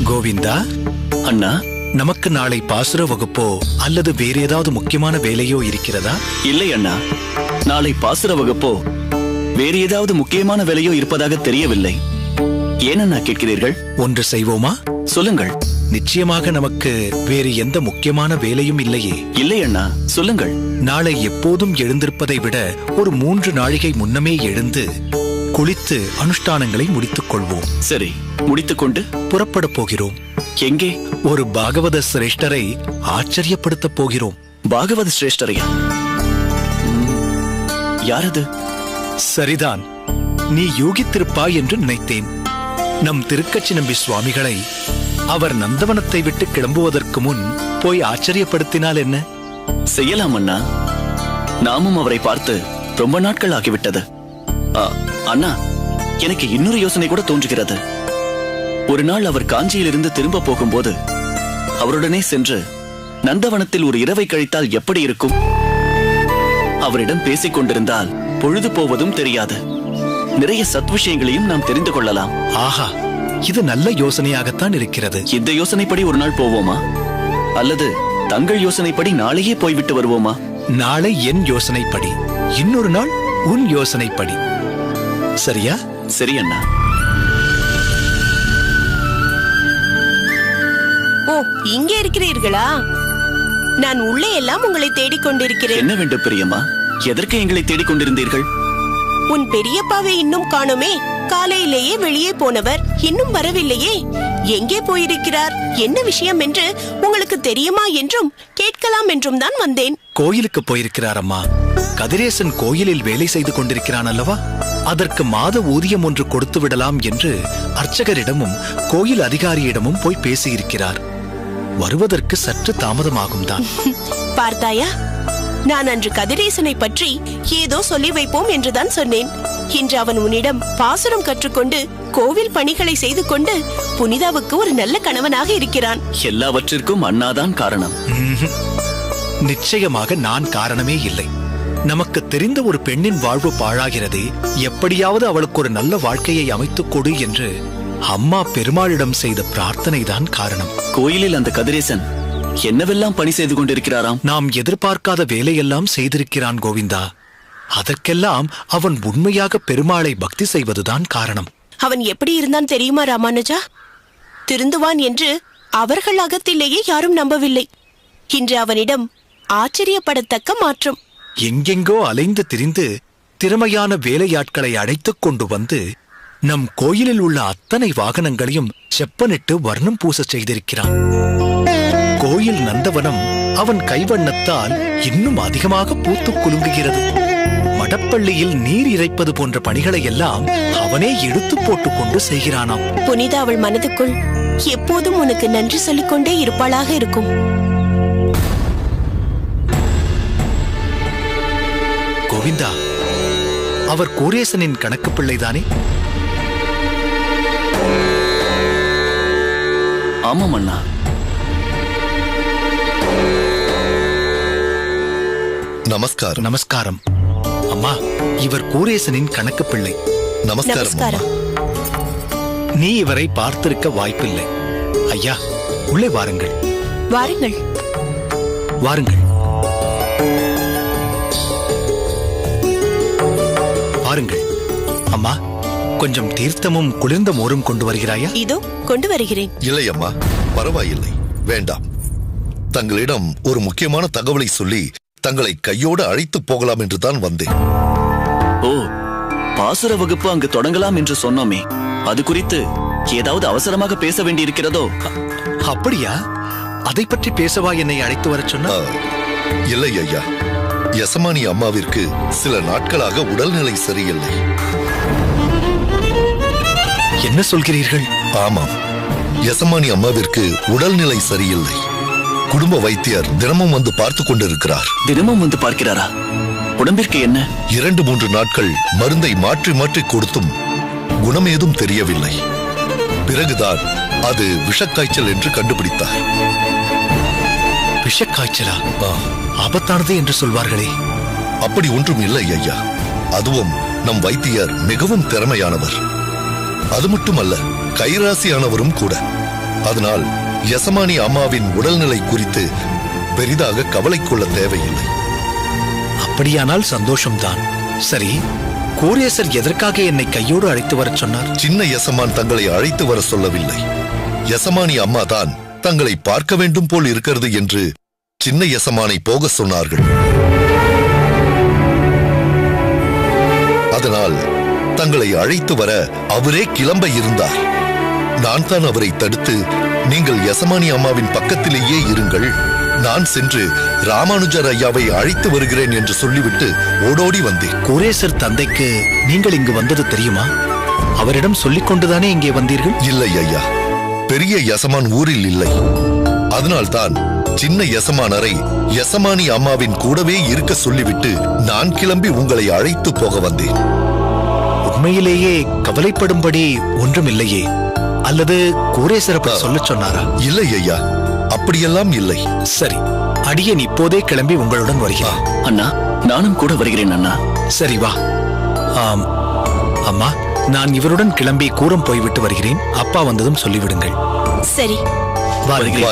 கோவிந்தா, அண்ணா, நமக்கு நாளை பாசுர வகுப்போ அல்லது வேற ஏதாவது முக்கியமான வேலையோ இருக்கிறதா? இல்லை அண்ணா, நாளை பாசுர வகுப்போ வேறு ஏதாவது முக்கியமான வேலையோ இருப்பதாக தெரியவில்லை. ஏனண்ணா கேட்கிறீர்கள்? ஒன்று செய்வோமா? சொல்லுங்கள். நிச்சயமாக நமக்கு வேறு எந்த முக்கியமான வேலையும் இல்லையே. இல்லை அண்ணா, சொல்லுங்கள். நாளை எப்போதும் எழுந்திருப்பதை விட ஒரு 3 நாழிகை முன்னமே எழுந்து குளித்து அனுஷ்டானங்களை முடித்துக் கொள்வோம். சரி, முடித்துக்கொண்டு புறப்பட போகிறோம். எங்கே? ஒரு பாகவத சிரேஷ்டரை ஆச்சரியப்படுத்தப் போகிறோம். பாகவத சிரேஷ்டரையா? யாரது? சரிதான், நீ யூகித்திருப்பாய் என்று நினைத்தேன். நம் திருக்கச்சி நம்பி சுவாமிகளை அவர் நந்தவனத்தை விட்டு கிளம்புவதற்கு முன் போய் ஆச்சரியப்படுத்தினால் என்ன? செய்யலாம் அண்ணா. நாமும் அவரை பார்த்து ரொம்ப நாட்கள் ஆகிவிட்டது. அண்ணா, எனக்கு இன்னொரு யோசனை கூட தோன்றுகிறது. ஒரு நாள் அவர் காஞ்சியிலிருந்து திரும்ப போகும்போது அவருடனே சென்று நந்தவனத்தில் ஒரு இரவை கழித்தால் எப்படி இருக்கும்? அவரிடம் பேசிக் கொண்டிருந்தால் பொழுது போவதும் தெரியாது. நிறைய சத்விஷயங்களையும் நாம் தெரிந்து கொள்ளலாம். ஆஹா, இது நல்ல யோசனையாகத்தான் இருக்கிறது. இந்த யோசனைப்படி ஒரு நாள் போவோமா, அல்லது தங்கள் யோசனைப்படி நாளையே போய்விட்டு வருவோமா? நாளை என் யோசனைப்படி, இன்னொரு நாள் உன் யோசனைப்படி. சரியா? சரி அண்ணா. ஓ, இங்கே இருக்கிறீர்களா? நான் உள்ளே எல்லாம் உங்களை தேடிக்கொண்டிருக்கிறேன். என்ன வேண்டும் பிரியம்மா? எதற்கு எங்களை தேடிக்கொண்டிருந்தீர்கள்? உன் பெரியப்பாவை இன்னும் காணோமே. காலையிலேயே வெளியே போனவர் இன்னும் வரவில்லையே. எங்கே போயிருக்கிறார், என்ன விஷயம் என்று உங்களுக்கு தெரியுமா என்றும் கேட்கலாம் என்றும் தான் வந்தேன். கோயிலுக்கு போயிருக்கிறார் அம்மா. கதிரேசன் கோயிலில் வேலை செய்து கொண்டிருக்கிறான் அல்லவா? அதற்கு மாத ஊதியம் ஒன்று கொடுத்து விடலாம் என்று அர்ச்சகரிடமும் கோயில் அதிகாரியிடமும் போய் பேசியிருக்கிறார். வருவதற்கு சற்று தாமதமாகும் தான். பார்த்தாயா, நான் அன்று கதிரேசனை பற்றி ஏதோ சொல்லி வைப்போம் என்றுதான் சொன்னேன். இன்று அவன் உன்னிடம் பாசுரம் கற்றுக்கொண்டு கோவில் பணிகளை செய்து கொண்டு புனிதாவுக்கு ஒரு நல்ல கணவனாக இருக்கிறான். எல்லாவற்றிற்கும் அண்ணாதான் காரணம். நிச்சயமாக நான் காரணமே இல்லை. நமக்கு தெரிந்த ஒரு பெண்ணின் வாழ்வு பாழாகிறதே, எப்படியாவது அவளுக்கு ஒரு நல்ல வாழ்க்கையை அமைத்துக் கொடு என்று அம்மா பெருமாளிடம் செய்த பிரார்த்தனை தான் காரணம். கோயிலில் அந்த கதிரேசன் என்னவெல்லாம் பணி செய்து கொண்டிருக்கிறாராம்? நாம் எதிர்பார்க்காத வேலையெல்லாம் செய்திருக்கிறான் கோவிந்தா. அதற்கெல்லாம் அவன் உண்மையாக பெருமாளை பக்தி செய்வதுதான் காரணம். அவன் எப்படி இருந்தான் தெரியுமா ராமானுஜா? திருந்துவான் என்று அவர்கள் அகத்திலேயே யாரும் நம்பவில்லை. இன்று அவனிடம் ஆச்சரியப்படத்தக்க மாற்றம். எங்கெங்கோ அலைந்து திரிந்து திறமையான வேலையாட்களை அழைத்துக் கொண்டு வந்து நம் கோயிலில் உள்ள அத்தனை வாகனங்களையும் செப்பனிட்டு வர்ணம் பூச செய்திருக்கிறான். கோயில் நந்தவனம் அவன் கைவண்ணத்தால் இன்னும் அதிகமாக பூத்து குலுங்குகிறது. மடப்பள்ளியில் நீர் இறைப்பது போன்ற பணிகளை எல்லாம் அவனே எடுத்து போட்டுக் கொண்டு செய்கிறானாம். புனிதா அவள் மனதுக்குள் எப்போதும் உனக்கு நன்றி சொல்லிக் கொண்டே இருப்பாளாக இருக்கும். கோவிந்தா, அவர் கோரேசனின் கணக்கு பிள்ளைதானே? ஆமாம் அண்ணா. நமஸ்காரம். நமஸ்காரம் அம்மா. இவர் கோரேசனின் கணக்கு பிள்ளை. நமஸ்காரம். நீ இவரை பார்த்திருக்க வாய்ப்பில்லை. ஐயா, உள்ளே வாருங்கள். வாருங்கள். வாருங்கள் வாருங்கள். அம்மா, கொஞ்சம் தீர்த்தமும் குளிர்ந்த மோரும் கொண்டு வருகிறாயா? இதோ கொண்டு வருகிறேன். இல்லை அம்மா, பரவாயில்லை, வேண்டாம். தங்களிடம் ஒரு முக்கியமான தகவலை சொல்லி தங்களை கையோடு அழைத்து போகலாம் என்று தான் வந்தேன். ஓ, பாசுர வகுப்பு அங்கு தொடங்கலாம் என்று சொன்னோமே, அது குறித்து ஏதாவது அவசரமாக பேச வேண்டியிருக்கிறதோ? அப்படியா? அதை பற்றி பேசவா என்னை அழைத்து வர சொன்ன? இல்லை ஐயா, யசமானி அம்மாவிற்கு சில நாட்களாக உடல்நிலை சரியில்லை. என்ன சொல்கிறீர்கள்? ஆமாம், யசமானி அம்மாவிற்கு உடல்நிலை சரியில்லை. குடும்ப வைத்தியர் தினமும் வந்து பார்த்து கொண்டிருக்கிறார். தினமும் வந்து பார்க்கிறாரா? உடம்பிற்கு என்ன? 2-3 நாட்கள் மருந்தை மாற்றி மாற்றி கொடுத்தும் குணமேதும் தெரியவில்லை. பிறகுதான் அது விஷக்காய்ச்சல் என்று கண்டுபிடித்தார். விஷக்காய்ச்சலா? ஆபத்தானது என்று சொல்வார்களே. அப்படி ஒன்றும் இல்லை ஐயா. அதுவும் நம் வைத்தியர் மிகவும் திறமையானவர். அது மட்டுமல்ல, கைராசியானவரும் கூட. அதனால் யசமானி அம்மாவின் உடல்நிலை குறித்து பெரிதாக கவலை கொள்ள தேவையில்லை. அப்படியானால் சந்தோஷம்தான். சரி, கோரேசர் எதற்காக என்னை கையோடு அழைத்து வரச் சொன்னார்? சின்ன யசமான் தங்களை அழைத்து வர சொல்லவில்லை. யசமானி அம்மா தான் தங்களை பார்க்க வேண்டும் போல் இருக்கிறது என்று சின்ன யசமானை போக சொன்னார்கள். அதனால் தங்களை அழைத்து வர அவரே கிளம்ப இருந்தார். நான் தான் அவரை தடுத்து, நீங்கள் யசமானி அம்மாவின் பக்கத்திலேயே இருங்கள், நான் சென்று ராமானுஜர் ஐயாவை அழைத்து வருகிறேன் என்று சொல்லிவிட்டு ஓடோடி வந்தேன். கோரேசர் தந்தைக்கு நீங்கள் இங்கு வந்தது தெரியுமா? அவரிடம் சொல்லிக் கொண்டுதானே இங்கே வந்தீர்கள்? இல்லை ஐயா, பெரிய யசமான் ஊரில் இல்லை. அதனால்தான் சின்ன யசமானரை யசமானி அம்மாவின் கூடவே இருக்க சொல்லிவிட்டு நான் கிளம்பி உங்களை அழைத்து போக வந்தேன். உண்மையிலேயே கவலைப்படும்படி ஒன்றுமில்லையே? அல்லது கோரேசர் அப்படி சொல்லச் சொன்னாரா? இல்லை ஐயா, அப்படியெல்லாம் இல்லை. சரி, அடியேன் இப்போதே கிளம்பி உங்களுடன் வருகிறேன். அண்ணா, நானும் கூட வருகிறேன் அண்ணா. சரி வா. ஆம் அம்மா, நான் இவருடன் கிளம்பி கூரம் போய்விட்டு வருகிறேன். அப்பா வந்ததும் சொல்லிவிடுங்கள். சரி, வாருங்கள்.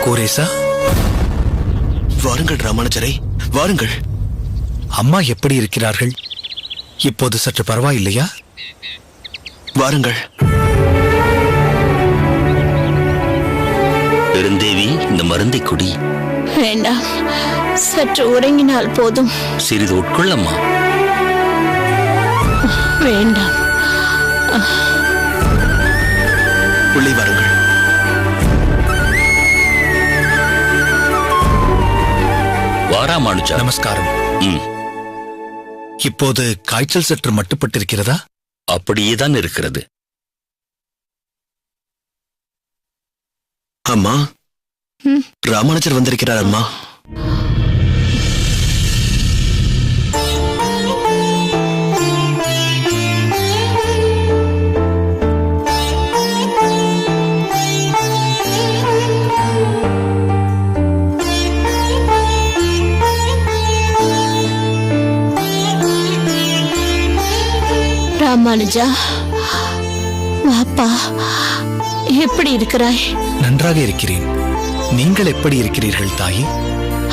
கோரேசா, வாருங்கள் ராமானுஜரை, வாருங்கள். அம்மா எப்படி இருக்கிறார்கள்? இப்போது சற்று பரவாயில்லையா? வாருங்கள். பெருந்தேவி, இந்த மருந்தை குடி. வேண்டாம், சற்று உறங்கினால் போதும். சிறிது உட்கொள்ளம்மா. வேண்டாம். உள்ளே வாருங்கள். வாராமானுஜா. நமஸ்காரம். இப்போது காய்ச்சல் சற்று மட்டுப்பட்டிருக்கிறதா? அப்படியேதான் இருக்கிறது. அம்மா, ராமானுஜர் வந்திருக்கிறார் அம்மா. ராமானுஜா, வாப்பா, எப்படி இருக்கிறாய்? நன்றாக இருக்கிறேன். நீங்கள் எப்படி இருக்கிறீர்கள் தாயி?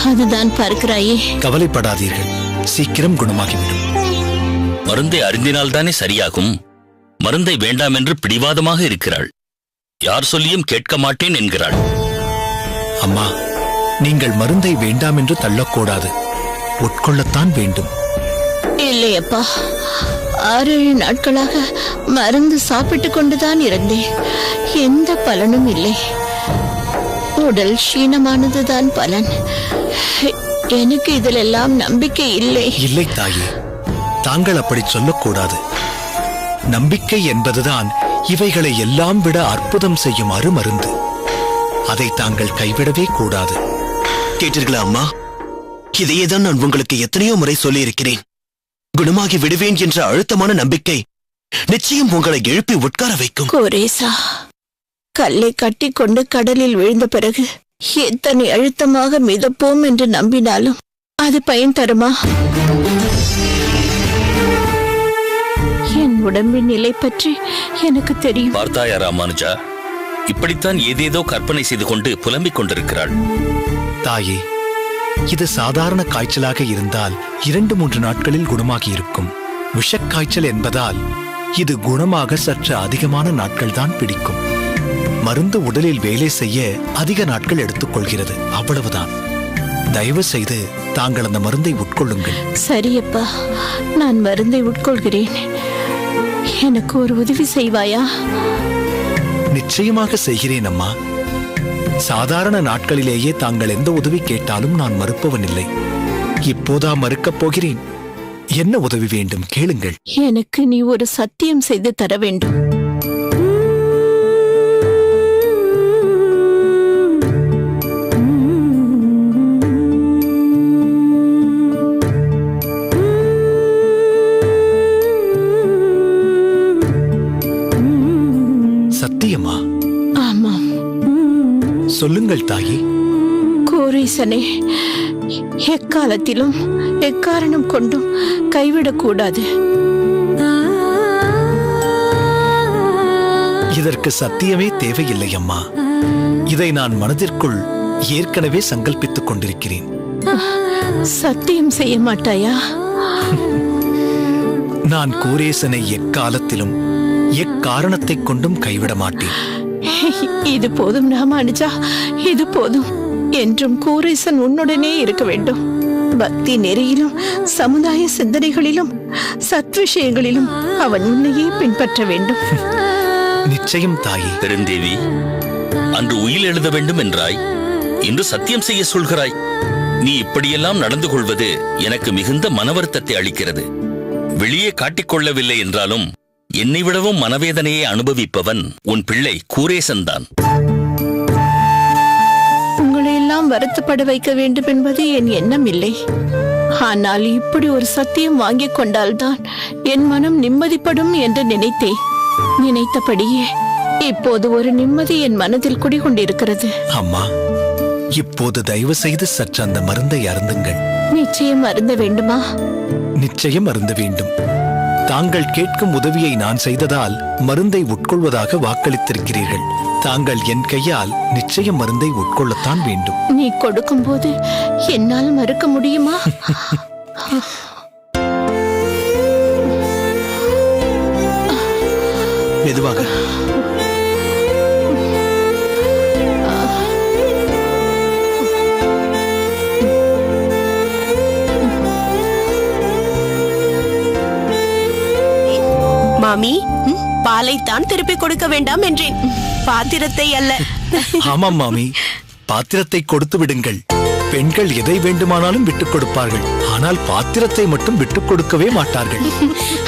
அதுதான் பார்க்கிறாயே. கவலைப்படாதீர்கள், சீக்கிரம் குணமாகிவிடும். மருந்தை அருந்தினால்தானே சரியாகும். மருந்தை வேண்டாம் என்று பிடிவாதமாக இருக்கிறாள். யார் சொல்லியும் கேட்க மாட்டேன் என்கிறாள். அம்மா, நீங்கள் மருந்தை வேண்டாம் என்று தள்ளக்கூடாது, உட்கொள்ளத்தான் வேண்டும். இல்லையப்பா, 6-7 நாட்களாக மருந்து சாப்பிட்டு கொண்டுதான் இருந்தேன். எந்த பலனும் இல்லை. உடல் க்ஷீணமானதுதான் பலன். எனக்கு இதிலெல்லாம் நம்பிக்கை இல்லை. இல்லை தாயே, தாங்கள் அப்படி சொல்லக்கூடாது. நம்பிக்கை என்பதுதான் இவைகளை எல்லாம் விட அற்புதம் செய்யும் அருமருந்து. அதை தாங்கள் கைவிடவே கூடாது. கேட்டீர்களா அம்மா? இதையேதான் நான் உங்களுக்கு எத்தனையோ முறை சொல்லியிருக்கிறேன். குணமாகி விடுவேன் என்ற அழுத்தமான நம்பிக்கை நிச்சயம் உங்களை எழுப்பி உட்கார வைக்கும். கோரேசா, கல்லை கட்டி கொண்டு கடலில் விழுந்த பிறகு எத்தனை அழுத்தமாக மிதப்போம் என்று நம்பினாலும் அது பயன் தருமா? என் உடம்பின் நிலை பற்றி எனக்கு தெரியும். பார்த்தாயா ராமானுஜா, இப்படித்தான் ஏதேதோ கற்பனை செய்து கொண்டு புலம்பிக் கொண்டிருக்கிறாள். தாயே, இது சாதாரண காய்ச்சலாக இருந்தால் 2-3 நாட்களில் குணமாகி இருக்கும். விஷக்காய்ச்சல் என்பதால் இது குணமாக சற்று அதிகமான நாட்கள் தான் பிடிக்கும். மருந்து உடலில் வேலை செய்ய அதிக நாட்கள் எடுத்துக்கொள்கிறது, அவ்வளவுதான். தயவு செய்து தாங்கள் அந்த மருந்தை உட்கொள்ளுங்கள். சரியப்பா, நான் மருந்தை உட்கொள்கிறேன். எனக்கு ஒரு உதவி செய்வாயா? நிச்சயமாக செய்கிறேன் அம்மா. சாதாரண நாட்களிலேயே தாங்கள் எந்த உதவி கேட்டாலும் நான் மறுப்பவனில்லை. இப்போதா மறுக்கப் போகிறேன்? என்ன உதவி வேண்டும் கேளுங்கள். எனக்கு நீ ஒரு சத்தியம் செய்து தர வேண்டும். சத்தியமா? ஆமாம். சொல்லுங்கள் தாயே. கோரீசனை எக்காலத்திலும் எக்காரணம் கொண்டும் கைவிடக்கூடாது. இதற்கு சத்தியமே தேவையில்லை அம்மா. இதை நான் மனதிற்குள் ஏற்கனவே சங்கல்பித்துக் கொண்டிருக்கிறேன். சத்தியம் செய்ய மாட்டாயா? நான் கோரேசனை எக்காலத்திலும் எக்காரணத்தைக் கொண்டும் கைவிட மாட்டேன். இது போதும் ராமானுஜா, இது போதும். என்றும் கோரேசன் உன்னுடனே இருக்க வேண்டும். பக்தி நெறியிலும் சமுதாய சிந்தனைகளிலும் சத்விஷயங்களிலும் அவன் உன்னையே பின்பற்ற வேண்டும். நிச்சயம் தாயே. பெருந்தேவி, அன்று உயில் எழுத வேண்டும் என்றாய், இன்று சத்தியம் செய்ய சொல்கிறாய். நீ இப்படியெல்லாம் நடந்து கொள்வது எனக்கு மிகுந்த மனவருத்தத்தை அளிக்கிறது. வெளியே காட்டிக்கொள்ளவில்லை என்றாலும் என்னை விடவும் மனவேதனையை அனுபவிப்பவன் உன் பிள்ளை கூரேசன் தான். உங்களையெல்லாம் வருத்தப்பட வைக்க வேண்டும் என்பது என் எண்ணம் இல்லை. ஆனால் இப்படி ஒரு சத்தியம் வாங்கிக் கொண்டால்தான் என் மனம் நிம்மதிப்படும் என்று நினைத்தேன். நினைத்தபடியே இப்போது ஒரு நிம்மதி என் மனதில் குடிகொண்டிருக்கிறது. அம்மா, இப்போது தயவு செய்து சற்று அந்த மருந்தை அருந்துங்கள். நிச்சயம் அருந்த வேண்டுமா? நிச்சயம் அருந்த வேண்டும். தாங்கள் கேட்கும் உதவியை நான் செய்ததால் மருந்தை உட்கொள்வதாக வாக்களித்திருக்கிறீர்கள். தாங்கள் என் கையால் நிச்சயம் மருந்தை உட்கொள்ளத்தான் வேண்டும். நீ கொடுக்கும் போது என்னால் மறுக்க முடியுமா? மெதுவாக. மாமி, பாலைத்தான் திருப்பி கொடுக்க வேண்டாம் என்றேன், பாத்திரத்தை அல்ல. ஆமாம் மாமி, பாத்திரத்தை கொடுத்து விடுங்கள். பெண்கள் எதை வேண்டுமானாலும் விட்டுக் கொடுப்பார்கள், ஆனால் பாத்திரத்தை மட்டும் விட்டுக் கொடுக்கவே மாட்டார்கள்.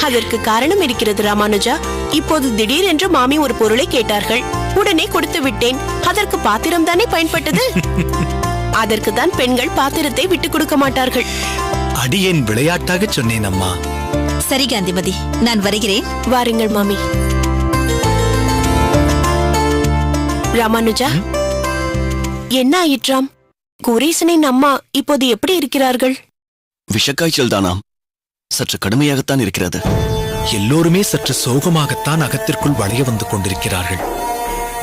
அதற்கு காரணம் இருக்கிறது ராமானுஜா. இப்போது திடீரென்று மாமி ஒரு பொருளை கேட்டார்கள், உடனே கொடுத்து விட்டேன். அதற்கு பாத்திரம் தானே பயன்பட்டது. அதற்கு தான் பெண்கள் பாத்திரத்தை விட்டுக் கொடுக்க மாட்டார்கள். அடியேன் விளையாட்டாக சொன்னேன் அம்மா. சரி காந்திமதி, நான் வருகிறேன். வாருங்கள் மாமி. ராமானுஜா, என்ன ஆயிற்றாம்? குரேசனின் அம்மா இப்போது எப்படி இருக்கிறார்கள்? விஷக்காய்ச்சல் தானாம். சற்று கடுமையாகத்தான் இருக்கிறது. எல்லோருமே சற்று சோகமாகத்தான் அகத்திற்குள் வளைய வந்து கொண்டிருக்கிறார்கள்.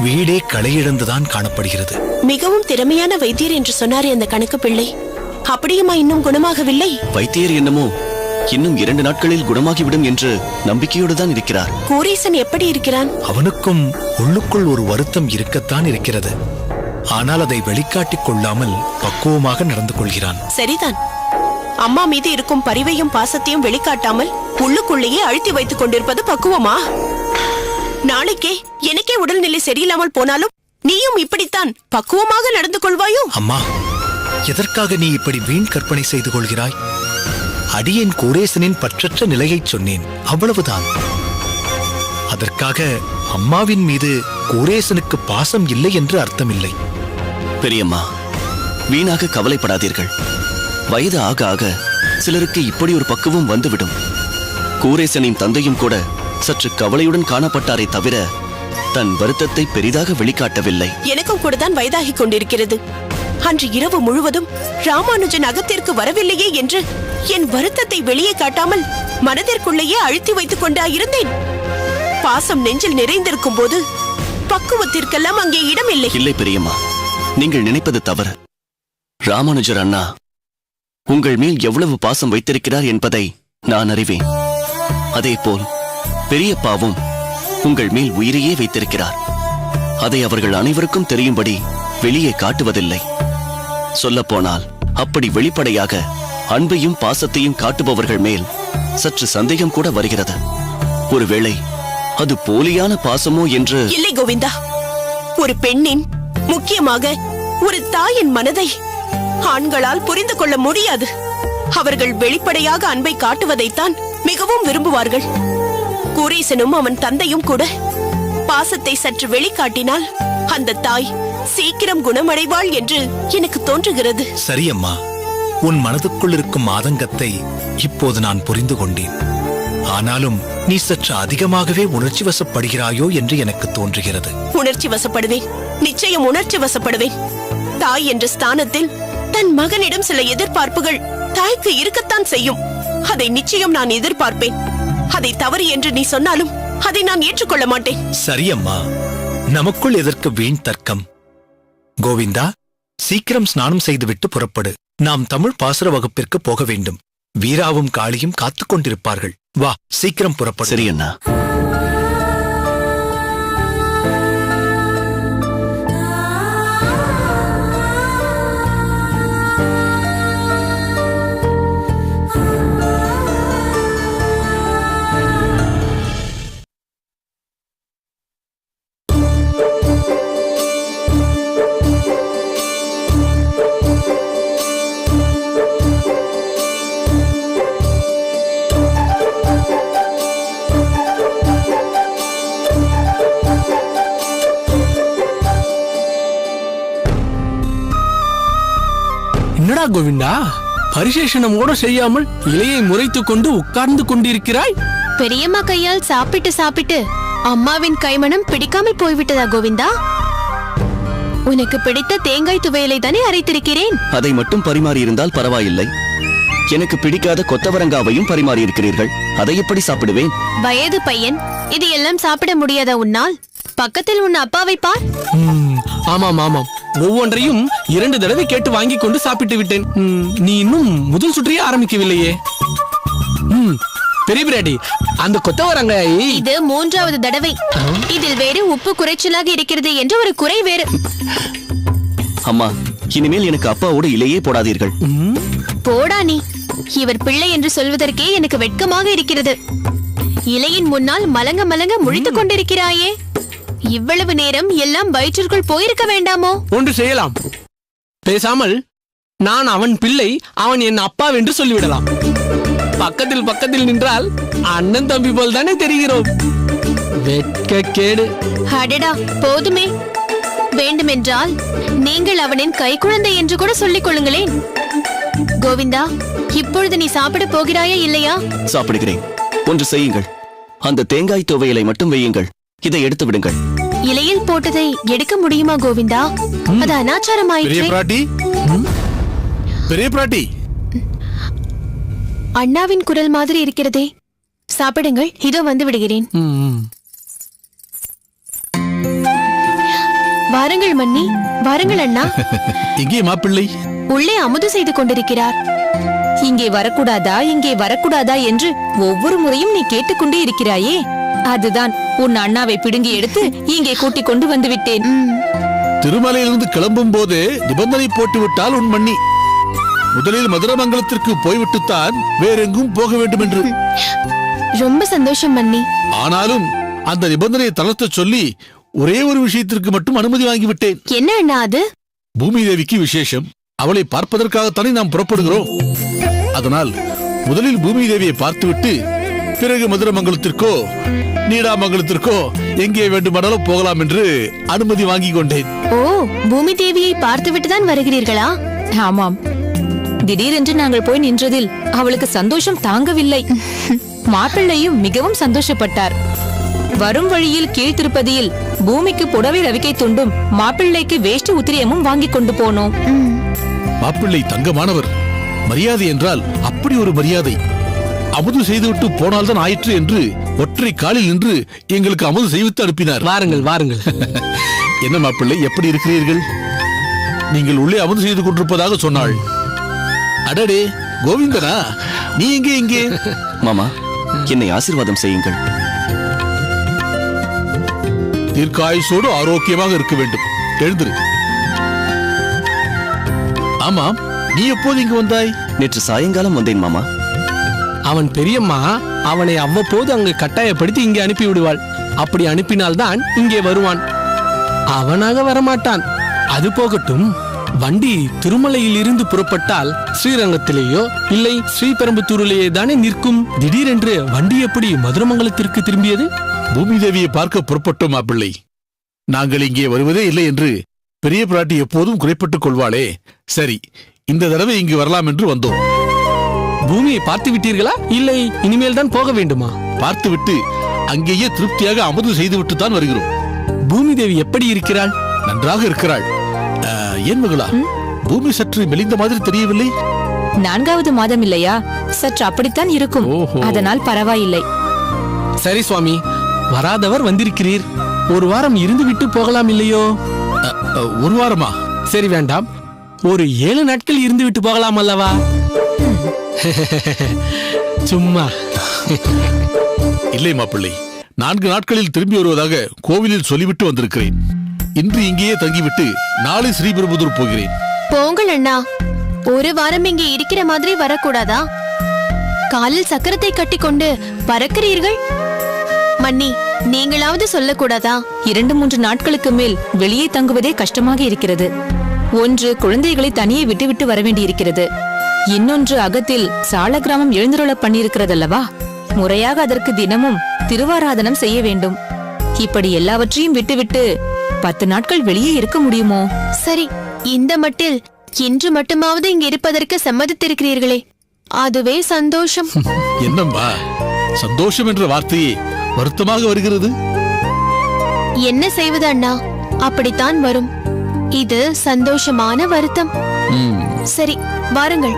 வீடே களையிழந்துதான் காணப்படுகிறது. மிகவும் திறமையான வைத்தியர் என்று சொன்னாரே அந்த கணக்கு பிள்ளை, அப்படியுமா இன்னும் குணமாகவில்லை? வைத்தியர் என்னமோ இன்னும் 2 நாட்களில் குணமாகிவிடும் என்று நம்பிக்கையோடு தான் இருக்கிறார். குரேசன் எப்படி இருக்கிறான்? அவனுக்கும் உள்ளுக்குள் ஒரு வருத்தம் இருக்கத்தான் இருக்கிறது. ஆனால் அதை வெளிக்காட்டிக் கொள்ளாமல் பக்குவமாக நடந்து கொள்கிறான். சரிதான். அம்மா மீது இருக்கும் பரிவையும் பாசத்தையும் வெளிக்காட்டாமல் உள்ளுக்குள்ளேயே அழுத்தி வைத்துக் கொண்டிருப்பது பக்குவமா? நாளைக்கே எனக்கே உடல்நிலை சரியில்லாமல் போனாலும் நீயும் இப்படித்தான் பக்குவமாக நடந்து கொள்வாயோ? அம்மா, எதற்காக நீ இப்படி வீண் கற்பனை செய்து கொள்கிறாய்? அடியேன் கோரேசனின் பற்றற்ற நிலையைச் சொன்னேன், அவ்வளவுதான். அதற்காக அம்மாவின் மீது கோரேசனுக்கு பாசம் இல்லை என்று அர்த்தமில்லை. பெரியம்மா, வீணாக கவலைப்படாதீர்கள். வயது ஆக ஆக சிலருக்கு இப்படி ஒரு பக்குவம் வந்துவிடும். கூரேசனின் தந்தையும் கூட சற்று கவலையுடன் காணப்பட்டாரே தவிர தன் வருத்தத்தை பெரிதாக வெளிக்காட்டவில்லை. எனக்கும் கூட தான் வயதாகிக் கொண்டிருக்கிறது. அன்று இரவு முழுவதும் ராமானுஜன் அகத்திற்கு வரவில்லையே என்று என் வருத்தத்தை வெளியே காட்டாமல் மனதிற்குள்ளேயே அழுத்தி வைத்துக் கொண்டாயிருந்தேன். பாசம் நெஞ்சில் நிறைந்திருக்கும் போது பக்குவத்திற்கெல்லாம் அங்கே இடம் இல்லை. இல்லை பெரியம்மா, நீங்கள் நினைப்பது தவறு. ராமானுஜர் அண்ணா உங்கள் மேல் எவ்வளவு பாசம் வைத்திருக்கிறார் என்பதை நான் அறிவேன். அதேபோல் பெரியப்பாவும் உங்கள் மேல் உயிரையே வைத்திருக்கிறார். அதை அவர்கள் அனைவருக்கும் தெரியும்படி வெளியே காட்டுவதில்லை. சொல்லப்போனால் அப்படி வெளிப்படையாக அன்பையும் பாசத்தையும் காட்டுபவர்கள் மேல் சற்று சந்தேகம் கூட வருகிறது. ஒருவேளை அது போலியான பாசமோ என்று. இல்லை கோவிந்தா, ஒரு பெண்ணின் முக்கியமாக ஒரு தாயின் மனதை ஆண்களால் புரிந்து கொள்ள முடியாது. அவர்கள் வெளிப்படையாக அன்பை காட்டுவதைத்தான் மிகவும் விரும்புவார்கள். குரீசனும் அவன் தந்தையும் கூட பாசத்தை சற்று வெளிக்காட்டினால் அந்த தாய் சீக்கிரம் குணமடைவாள் என்று எனக்கு தோன்றுகிறது. சரியம்மா, உன் மனதுக்குள் இருக்கும் ஆதங்கத்தை இப்போது நான் புரிந்து கொண்டேன். ஆனாலும் நீ சற்று அதிகமாகவே உணர்ச்சி வசப்படுகிறாயோ என்று எனக்கு தோன்றுகிறது. உணர்ச்சி வசப்படுவேன், நிச்சயம் உணர்ச்சி வசப்படுவேன். தாய் என்ற ஸ்தானத்தில் தன் மகனிடம் சில எதிர்பார்ப்புகள் தாய்க்கு இருக்கத்தான் செய்யும். அதை நிச்சயம் நான் எதிர்பார்ப்பேன். அதை தவறு என்று நீ சொன்னாலும் அதை நான் ஏற்றுக்கொள்ள மாட்டேன். சரியம்மா, நமக்குள் எதற்கு வீண் தர்க்கம்? கோவிந்தா, சீக்கிரம் ஸ்நானம் செய்துவிட்டு புறப்படு. நாம் தமிழ் பாசுர வகுப்பிற்கு போக வேண்டும். வீராவும் காளியும் காத்துக் கொண்டிருப்பார்கள். வா, சீக்கிரம் புறப்படு. சரி அண்ணா. என்னடா கோவிந்தா, பரிசேஷனம் கூட செய்யாமல் இலையை முறைத்துக் கொண்டு உட்கார்ந்து கொண்டிருக்கிறாய்? பெரியம்மா கையால் சாப்பிட்டு சாப்பிட்டு அம்மாவின் கைமணம் பிடிக்காமல் போய்விட்டதா கோவிந்தா? உனக்கு பிடித்த தேங்காய் துவையலை தானே அரைத்திருக்கிறேன். அதை மட்டும் பரிமாறி இருந்தால் பரவாயில்லை. எனக்கு பிடிக்காத கொத்தவரங்காவையும் பரிமாறி இருக்கிறீர்கள். அதை எப்படி சாப்பிடுவேன்? வயது பையன், இது எல்லாம் சாப்பிட முடியாதா உன்னால்? பக்கத்தில் உன் அப்பாவை பார். ஆமாம் ஆமாம், ஒவ்வொன்றையும் 2 தடவை கேட்டு வாங்கி கொண்டு சாப்பிட்டு விட்டேன். நீ இன்னும் முதல் சுற்றியே ஆரம்பிக்கவில்லையே. பெரிய பிராட்டி, அந்த கொத்தவரங்காயை இது 3வது தடவை. இதில் வேறு உப்பு குறைச்சலாக இருக்கிறது என்று ஒரு குறை வேறு. அம்மா, இனிமேல் எனக்கு அப்பாவோடு இலையே போடாதீர்கள். போடா நீ. இவர் பிள்ளை என்று சொல்வதற்கே எனக்கு வெட்கமாக இருக்கிறது. இலையின் முன்னால் மலங்க மலங்க முழித்துக் கொண்டிருக்கிறாயே. இவ்வளவு நேரம் எல்லாம் வயிற்றிற்குள் போயிருக்க வேண்டாமோ? ஒன்று செய்யலாம். பேசாமல் நான் அவன் பிள்ளை, அவன் என் அப்பாவென்று சொல்லிவிடலாம். பக்கத்தில் பக்கத்தில் நின்றால் அண்ணன் தம்பி போல் தானே தெரிகிறோம். வெட்கக்கேடு. அடடா, போதுமே. வேண்டுமென்றால் நீங்கள் அவனின் கைக்குழந்தை என்று கூட சொல்லிக் கொள்ளுங்களேன். கோவிந்தா, இப்பொழுது நீ சாப்பிட போகிறாயா இல்லையா? சாப்பிடுகிறேன். ஒன்று செய்யுங்கள். அந்த தேங்காய் துவையலை மட்டும் வையுங்கள். இதை எடுத்து விடுங்கள். இலையில் போட்டதை எடுக்க முடியுமா கோவிந்தா? அது அனாச்சாரமாயிற்று. பெரிய பிராட்டி, அண்ணாவின் குரல் மாதிரி இருக்கிறதே. சாப்பிடுங்கள், இதோ வந்து விடுகிறேன். வாருங்கள் மன்னி, வாருங்கள் அண்ணா. எங்கே மாப்பிள்ளை? உள்ளே அமுது செய்து கொண்டிருக்கிறார். இங்கே வரக்கூடாதா, இங்கே வரக்கூடாதா என்று ஒவ்வொரு முறையும் நீ கேட்டுக்கொண்டே இருக்கிறாயே. அதுதான் உன் அண்ணாவை பிடுங்கி எடுத்து இங்கே கூட்டிக் கொண்டு வந்து விட்டேன். திருமலையிலிருந்து கிளம்பும் போது நிபந்தனை போட்டுவிட்டால் உன் மன்னி. முதலில் மதுரமங்கலத்திற்கு போய்விட்டுத்தான் வேறெங்கும் போக வேண்டும் என்று. ரொம்ப சந்தோஷம் மன்னி. ஆனாலும் அந்த நிபந்தனையை தளர்த்த சொல்லி ஒரே ஒரு விஷயத்திற்கு மட்டும் அனுமதி வாங்கிவிட்டேன். என்ன அண்ணா அது? பூமி தேவிக்கு விசேஷம். அவளை பார்ப்பதற்காகத்தானே நாம் புறப்படுகிறோம். அதனால் முதலில் பூமி தேவியை பார்த்துவிட்டு பிறகு மதுரமங்கலத்திற்கோ நீடாமங்கலத்திற்கோ எங்கே வேண்டுமானாலும் போகலாம் என்று அனுமதி வாங்கி கொண்டேன். ஓ, பூமி தேவியை பார்த்துவிட்டுதான் வருகிறீர்களா? ஆமாம். திடீரென்று நாங்கள் போய் நின்றதில் அவளுக்கு சந்தோஷம் தாங்கவில்லை. மாப்பிள்ளையும் மிகவும் சந்தோஷப்பட்டார். வரும் வழியில் கீழ்த்திருப்பதியில் பூமிக்கு புடவை ரவிக்கை துண்டும் மாப்பிள்ளைக்கு வேஷ்டி உத்திரியமும் வாங்கி கொண்டு போனோம். மாப்பிள்ளை தங்கமானவர். மரியாதை என்றால் அப்படி ஒரு மரியாதை. அமுது செய்துவிட்டு போனால்தான் ஆயிற்று என்று ஒற்றை காலில் நின்று எங்களுக்கு அமுது செய்வித்து அனுப்பினார். வாருங்கள் வாருங்கள். என்ன மாப்பிள்ளை, எப்படி இருக்கிறீர்கள்? நீங்கள் உள்ளே அமுது செய்து கொண்டிருப்பதாக சொன்னாள். அடடே, கோவிந்தனா, நீ எங்கே? இங்கே மாமா, என்னை ஆசீர்வாதம் செய்யுங்கள். தீர்க்காயுசோடு ஆரோக்கியமாக இருக்க வேண்டும். எழுந்திரு. ஆமாம், நீ எப்போது இங்கு வந்தாய்? நேற்று சாயங்காலம் வந்தேன் மாமா. அவன் பெரியம்மா அவனை அவ்வப்போது அங்கு கட்டாயப்படுத்தி இங்கே அனுப்பி விடுவாள். அப்படி அனுப்பினால்தான் இங்கே வருவான். அவனாக வரமாட்டான். அது போகட்டும், வண்டி திருமலையில் இருந்து புறப்பட்டால் ஸ்ரீரங்கத்திலேயோ இல்லை ஸ்ரீபெரும்புத்தூரிலேயே தானே நிற்கும். திடீரென்று வண்டி எப்படி மதுரமங்கலத்திற்கு திரும்பியது? பூமி தேவியை பார்க்க புறப்பட்டோம் மாப்பிள்ளை. நாங்கள் இங்கே வருவதே இல்லை என்று பெரிய பிராட்டி எப்போதும் குறைப்பட்டுக் கொள்வாளே. சரி, இந்த தடவை இங்கு வரலாம் என்று வந்தோம். பூமியை பார்த்து விட்டீர்களா, இல்லை இனிமேல் தான் போக வேண்டுமா? பார்த்துவிட்டு அங்கேயே திருப்தியாக அமுது செய்துவிட்டு தான் வருகிறோம். பூமி தேவி எப்படி இருக்கிறாள்? நன்றாக இருக்கிறாள். ஏன் மகளா, பூமி சற்று மெலிந்த மாதிரி தெரியவில்லை? 4வது மாதம் இல்லையா, சற்று அப்படித்தான் இருக்கும். அதனால் பரவாயில்லை. சரி சுவாமி, வராதவர் வந்திருக்கிறீர், ஒரு வாரம் இருந்து விட்டு போகலாம் இல்லையோ? ஒரு வாரமா? சரி, வேண்டாம், ஒரு 7 நாட்கள் இருந்து விட்டு போகலாம் அல்லவா? சும்மா. இல்லை மாப்பிள்ளை, 4 நாட்களில் திரும்பி வருவதாக கோவிலில் சொல்லிவிட்டு வந்திருக்கிறேன். இன்று இங்கேயே தங்கிவிட்டு நாளை ஸ்ரீபெரும்புதூர் போகிறேன். போங்கள் அண்ணா, ஒரு வாரம் இங்கே இருக்கிற மாதிரி வரக்கூடாதா? காலில் சக்கரத்தை கட்டிக்கொண்டு பறக்கிறீர்கள். மன்னி, நீங்களாவது சொல்லக்கூடாதா? 2-3 நாட்களுக்கு மேல் வெளியே தங்குவதே கஷ்டமாக இருக்கிறது. ஒன்று, குழந்தைகளை தனியே விட்டுவிட்டு வர வேண்டியிருக்கிறது. இன்னொன்று, அகத்தில் சால கிராமம் எழுந்துருள பண்ணியிருக்கிறதல்லவா, முறையாக அதற்கு தினமும் திருவாராதனம் செய்ய வேண்டும். இப்படி எல்லாவற்றையும் விட்டுவிட்டு 10 நாட்கள் வெளியே இருக்க முடியுமோ? சரி, இந்த மட்டில் இன்று மட்டுமாவது இங்க இருப்பதற்கு சம்மதித்திருக்கிறீர்களே, அதுவே சந்தோஷம். என்னம்மா, சந்தோஷம் என்ற வார்த்தையே வருத்தமாக வருகிறது. என்ன செய்வது அண்ணா, அப்படித்தான் வரும். இது சந்தோஷமான வருத்தம். சரி, வாருங்கள்.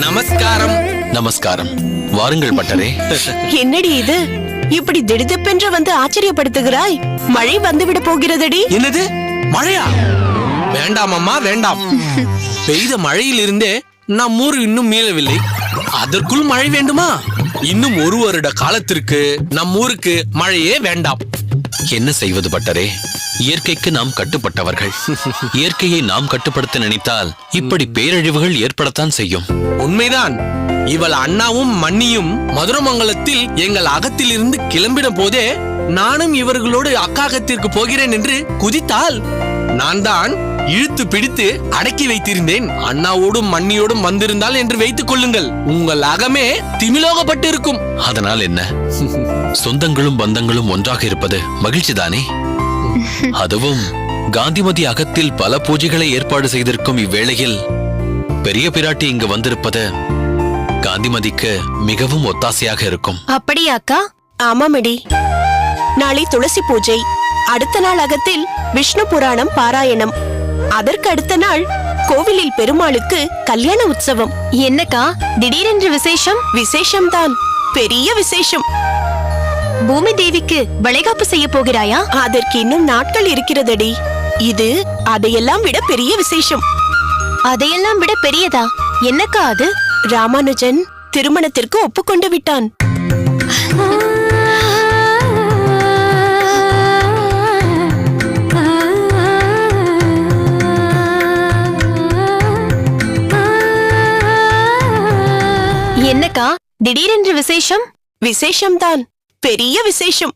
நமஸ்காரம். நமஸ்காரம். வாருங்கள் பட்டரே. என்னடி இது, இப்படி திடுதிப்பென்று வந்து ஆச்சரியப்படுத்துகிறாய்? மழை வந்துவிட போகிறதடி. என்னது, மழையா? வேண்டாம் அம்மா, வேண்டாம். பெய்த மழையில் இருந்தே நம் ஊர் இன்னும் மீளவில்லை, அதற்குள் மழை வேண்டுமா? இன்னும் 1 வருட காலத்திற்கு நம் ஊருக்கு மழையே வேண்டாம். என்ன செய்வது பட்டரே, இயற்கைக்கு நாம் கட்டுப்பட்டவர்கள். இயற்கையை நாம் கட்டுப்படுத்த நினைத்தால் இப்படி பேரழிவுகள் ஏற்படத்தான் செய்யும். உண்மைதான். இவள் அண்ணாவும் மன்னியும் மதுரமங்கலத்தில் எங்கள் அகத்தில் இருந்து கிளம்பின போதே நானும் இவர்களோடு அக்காகத்திற்கு போகிறேன் என்று குதித்தால், நான் தான் இழுத்து பிடித்து அடக்கி வைத்திருந்தேன். அண்ணாவோடும் மன்னியோடும் வந்திருந்தால் என்று வைத்துக் கொள்ளுங்கள், உங்கள் அகமே திமிலோகப்பட்டு இருக்கும். அதனால் என்ன, சொந்தங்களும் பந்தங்களும் ஒன்றாக இருப்பது மகிழ்ச்சிதானே? அதுவும் காந்திமதி அகத்தில் பல பூஜைகளை ஏற்பாடு செய்திருக்கும் இவ்வேளையில் பெரிய பிராட்டி இங்கு வந்திருப்பது காந்திமதிக்கு மிகவும் ஒத்தாசையாக இருக்கும். அப்படியா அக்கா? ஆமாமடி, நாளை துளசி பூஜை, அடுத்த நாள் அகத்தில் விஷ்ணு புராணம் பாராயணம், அதற்கு அடுத்த நாள் கோவிலில் பெருமாளுக்கு கல்யாண உற்சவம். என்னக்கா திடீரென்று விசேஷம்? விசேஷம்தான், பெரிய விசேஷம். பூமி தேவிக்கு வளைகாப்பு செய்ய போகிறாயா? அதற்கு இன்னும் நாட்கள் இருக்கிறதடி. இது அதையெல்லாம் விட பெரிய விசேஷம். அதையெல்லாம் விட பெரியதா? என்னக்கா அது? ராமானுஜன் திருமணத்திற்கு ஒப்புக்கொண்டு விட்டான். என்னக்கா திடீரென்று விசேஷம்? விசேஷம்தான், பெரிய விசேஷம்.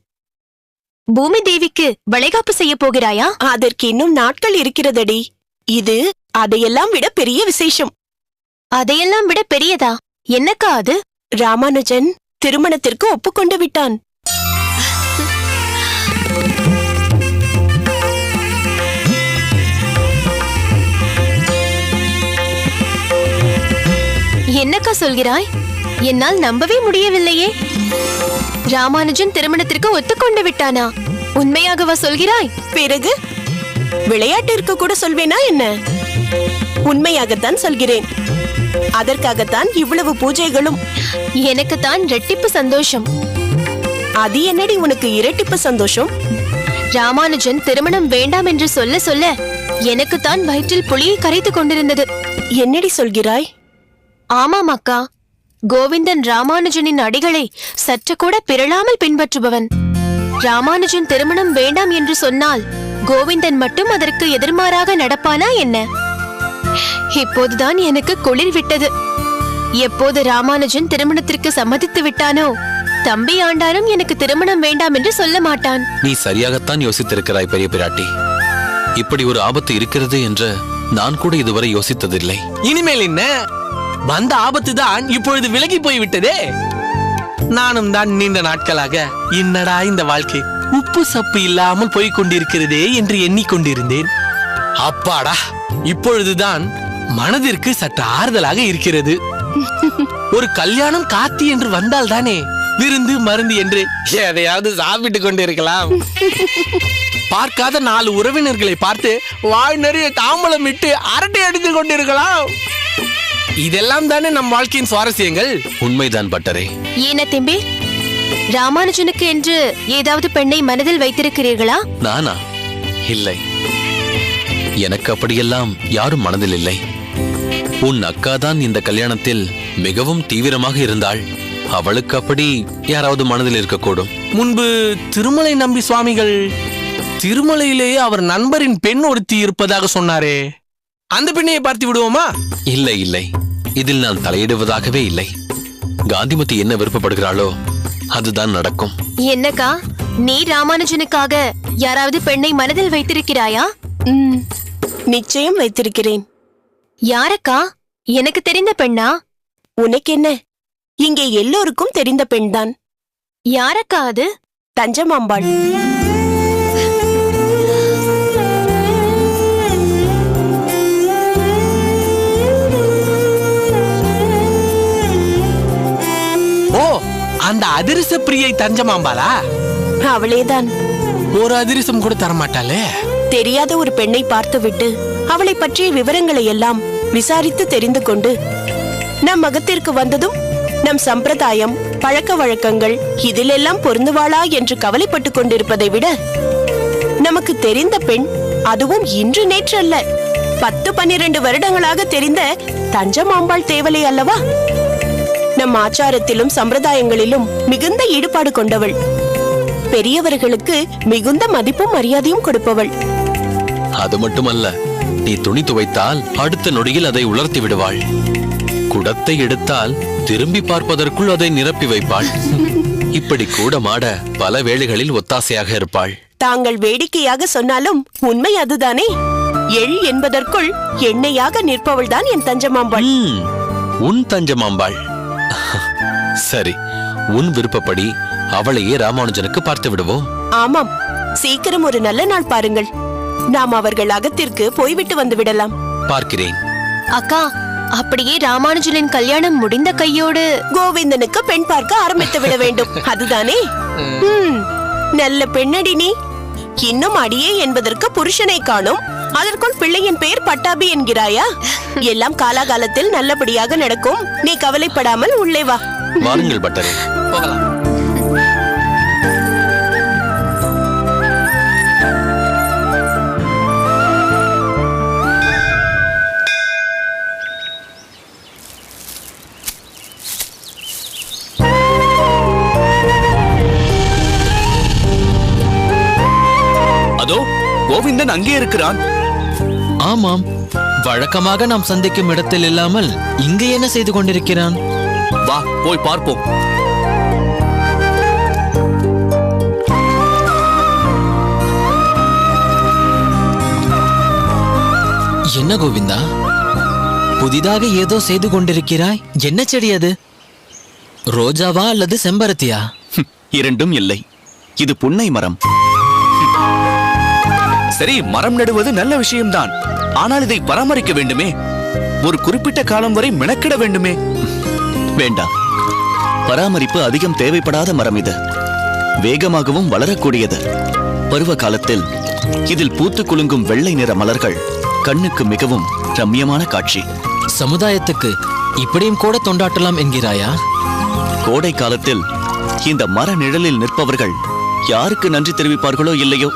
பூமி தேவிக்கு வளைகாப்பு செய்ய போகிறாயா? அதற்கு இன்னும் நாட்கள் இருக்கிறதடி. இது அதையெல்லாம் விட பெரிய விசேஷம். அதையெல்லாம் விட பெரியதா? என்னக்கா அது? ராமானுஜன் திருமணத்திற்கு ஒப்புக்கொண்டு விட்டான். என்னக்கா சொல்கிறாய்? என்னால் நம்பவே முடியவில்லையே. ராமானுஜன் திருமணத்திற்கு ஒத்துக்கொண்டு விட்டானா? உண்மையாகவா சொல்கிறாய்? பிறகு விளையாட்டிற்கு கூட சொல்வேனா என்ன? உண்மையாகத்தான் சொல்கிறேன். அதற்காகத்தான் இவ்வளவு பூஜைகளும். எனக்கு தான் இரட்டிப்பு சந்தோஷம். அது என்னடி உனக்கு இரட்டிப்பு சந்தோஷம்? ராமானுஜன் திருமணம் வேண்டாம் என்று சொல்ல சொல்ல எனக்கு தான் வயிற்றில் புளியை கரைத்து கொண்டிருந்தது. என்னடி சொல்கிறாய்? ஆமாம் அக்கா, கோவிந்தன் ராமானுஜனின் அடிகளை சற்று கூட பிறழாமல் பின்பற்றுபவன். ராமானுஜன் திருமணம் வேண்டாம் என்று சொன்னால் கோவிந்தன் மட்டும் அதற்கு எதிர்மாறாக நடப்பானா என்ன? இப்போதுதான் எனக்கு குளிர் விட்டது. எப்போது ராமானுஜன் திருமணத்திற்கு சம்மதித்து விட்டானோ தம்பி ஆண்டாரும் எனக்கு திருமணம் வேண்டாம் என்று சொல்ல மாட்டான். நீ சரியாகத்தான் யோசித்திருக்கிறாய் பெரிய பிராட்டி. இப்படி ஒரு ஆபத்து இருக்கிறது என்று நான் கூட இதுவரை யோசித்ததில்லை. இனிமேல் என்ன, வந்த ஆபத்து தான் இப்பொழுது விலகி போய்விட்டதே. நானும் தான் நீண்ட நாட்களாக என்னடா இந்த வாழ்க்கை உப்பு சப்பு இல்லாமல் போய்க் கொண்டிருக்கிறதே என்று எண்ணிக்கொண்டிருந்தேன். அப்பாடா, இப்பொழுதுதான் மனதிற்கு சற்று ஆறுதலாக இருக்கிறது. ஒரு கல்யாணம் காத்தி என்று வந்தால் தானே விருந்து மருந்து என்று எதையாவது சாப்பிட்டுக் கொண்டிருக்கலாம். பார்க்காத 4 உறவினர்களை பார்த்து வாய் நிறைய தாம்பலம் இட்டு அரட்டை அடித்துக் கொண்டிருக்கலாம். இதெல்லாம் தானே நம் வாழ்க்கையின் சுவாரஸ்யங்கள். உண்மைதான் பட்டரே. ஏன தம்பி, ராமானுஜனுக்கு என்று ஏதாவது பெண்ணை மனதில் வைத்திருக்கிறீர்களா? நானா? இல்லை, எனக்கு அப்படியெல்லாம் யாரும் மனதில் இல்லை. உன் அக்காதான் இந்த கல்யாணத்தில் மிகவும் தீவிரமாக இருந்தாள். அவளுக்கு அப்படி யாராவது மனதில் இருக்கக்கூடும். முன்பு திருமலை நம்பி சுவாமிகள் திருமலையிலேயே அவர் நண்பரின் பெண் ஒருத்தி இருப்பதாக சொன்னாரே, அந்த பெண்ணையை பார்த்து விடுவோமா? இல்லை இல்லை, இதில் நான் தலையிடுவதாகவே இல்லை. காந்திமதி என்ன விருப்பப்படுகிறாளோ அதுதான் நடக்கும். என்னக்கா, நீ ராமானுஜனுக்காக யாராவது பெண்ணை மனதில் வைத்திருக்கிறாயா? நிச்சயம் வைத்திருக்கிறேன். யாரக்கா? எனக்கு தெரிந்த பெண்ணா? உனக்கு என்ன, இங்கே எல்லோருக்கும் தெரிந்த பெண்தான். யாரக்கா அது? தஞ்சமாம்பாள். ஓ, அந்த அதிரச பிரியை தஞ்சமாம்பாளா? அவளேதான். ஒரு அதிரசம் கூட தரமாட்டாளே. தெரியாத ஒரு பெண்ணை பார்த்துவிட்டு அவளை பற்றிய விவரங்களை எல்லாம் விசாரித்து தெரிந்து கொண்டு நம் மகத்திற்கு வந்ததும் நம் சம்பிரதாயம் பழக்க வழக்கங்கள் இதிலெல்லாம் பொருந்துவாளா என்று கவலைப்பட்டுக் கொண்டிருப்பதை விட, நமக்கு தெரிந்த பெண், அதுவும் இன்று நேற்று அல்ல, 10-12 வருடங்களாக தெரிந்த தஞ்சமாம்பாள் தேவலை அல்லவா? நம் ஆச்சாரத்திலும் சம்பிரதாயங்களிலும் மிகுந்த ஈடுபாடு கொண்டவள். பெரியவர்களுக்கு மிகுந்த மதிப்பும் மரியாதையும் கொடுப்பவள். அது மட்டுமல்ல, நீ துணி துவைத்தால் அடுத்த நொடியில் அதை உலர்த்தி விடுவாள். குடத்தை எடுத்தால் திரும்பி பார்ப்பதற்குள் அதை நிரப்பி வைப்பாள். இப்படி கூட மாட பல வேளைகளில் ஒத்தாசையாக இருப்பாள். தாங்கள் வேடிக்கையாக சொன்னாலும் உண்மை அதுதானே. எள் என்பதற்குள் எண்ணெயாக நிற்பவள்தான் என் தஞ்சமாம்பாள். உன் தஞ்சமாம்பாள். சரி, உன் விருப்பப்படி அவளையே ராமானுஜனுக்கு பார்த்து விடுவோம். ஆமாம், சீக்கிரம் ஒரு நல்ல நாள் பாருங்கள். நாம் அவர்கள் அகத்திற்கு போய்விட்டு வந்து விடலாம். பார்க்கிறேன். அக்கா, அப்படியே ராமானுஜனின் கல்யாணம் முடிந்த கையோடு கோவிந்தனுக்கு பெண் பார்க்க ஆரம்பித்து விட வேண்டும். அதுதானே? நல்ல பெண்ணடி நீ. இன்னும் அடியே என்பதற்கு புருஷனை காணும், அதற்குள் பிள்ளையின் பெயர் பட்டாபி என்கிறாயா? எல்லாம் காலாகாலத்தில் நல்லபடியாக நடக்கும். நீ கவலைப்படாமல் உள்ளே வா. வாருங்கள் பட்டரே, போகலாம். கோவிந்தன் அங்கே இருக்கிறான். ஆமாம், வழக்கமாக நாம் சந்திக்கும் இடத்தில் இல்லாமல் இங்கு என்ன செய்து கொண்டிருக்கிறான்? வா, போய் பார்ப்போம். என்ன கோவிந்தா, புதிதாக ஏதோ செய்து கொண்டிருக்கிறாய்? என்ன செடி அது? ரோஜாவா அல்லது செம்பருத்தியா? இரண்டும் இல்லை, இது புன்னை மரம். சரி, மரம் நடுவது நல்ல விஷயம்தான். ஆனால் இதை பராமரிக்க வேண்டுமே. ஒரு குறிப்பிட்ட காலம் வரை மெனக்கிட வேண்டுமே. வேண்டாம், பராமரிப்பு அதிகம் தேவைப்படாத மரம் இது. வேகமாகவும் வளரக்கூடியது. பருவ காலத்தில் இதில் பூத்து குலுங்கும் வெள்ளை நிற மலர்கள் கண்ணுக்கு மிகவும் ரம்யமான காட்சி. சமுதாயத்துக்கு இப்படியும் கூட தொண்டாட்டலாம் என்கிறாயா? கோடை காலத்தில் இந்த மர நிழலில் நிற்பவர்கள் யாருக்கு நன்றி தெரிவிப்பார்களோ இல்லையோ,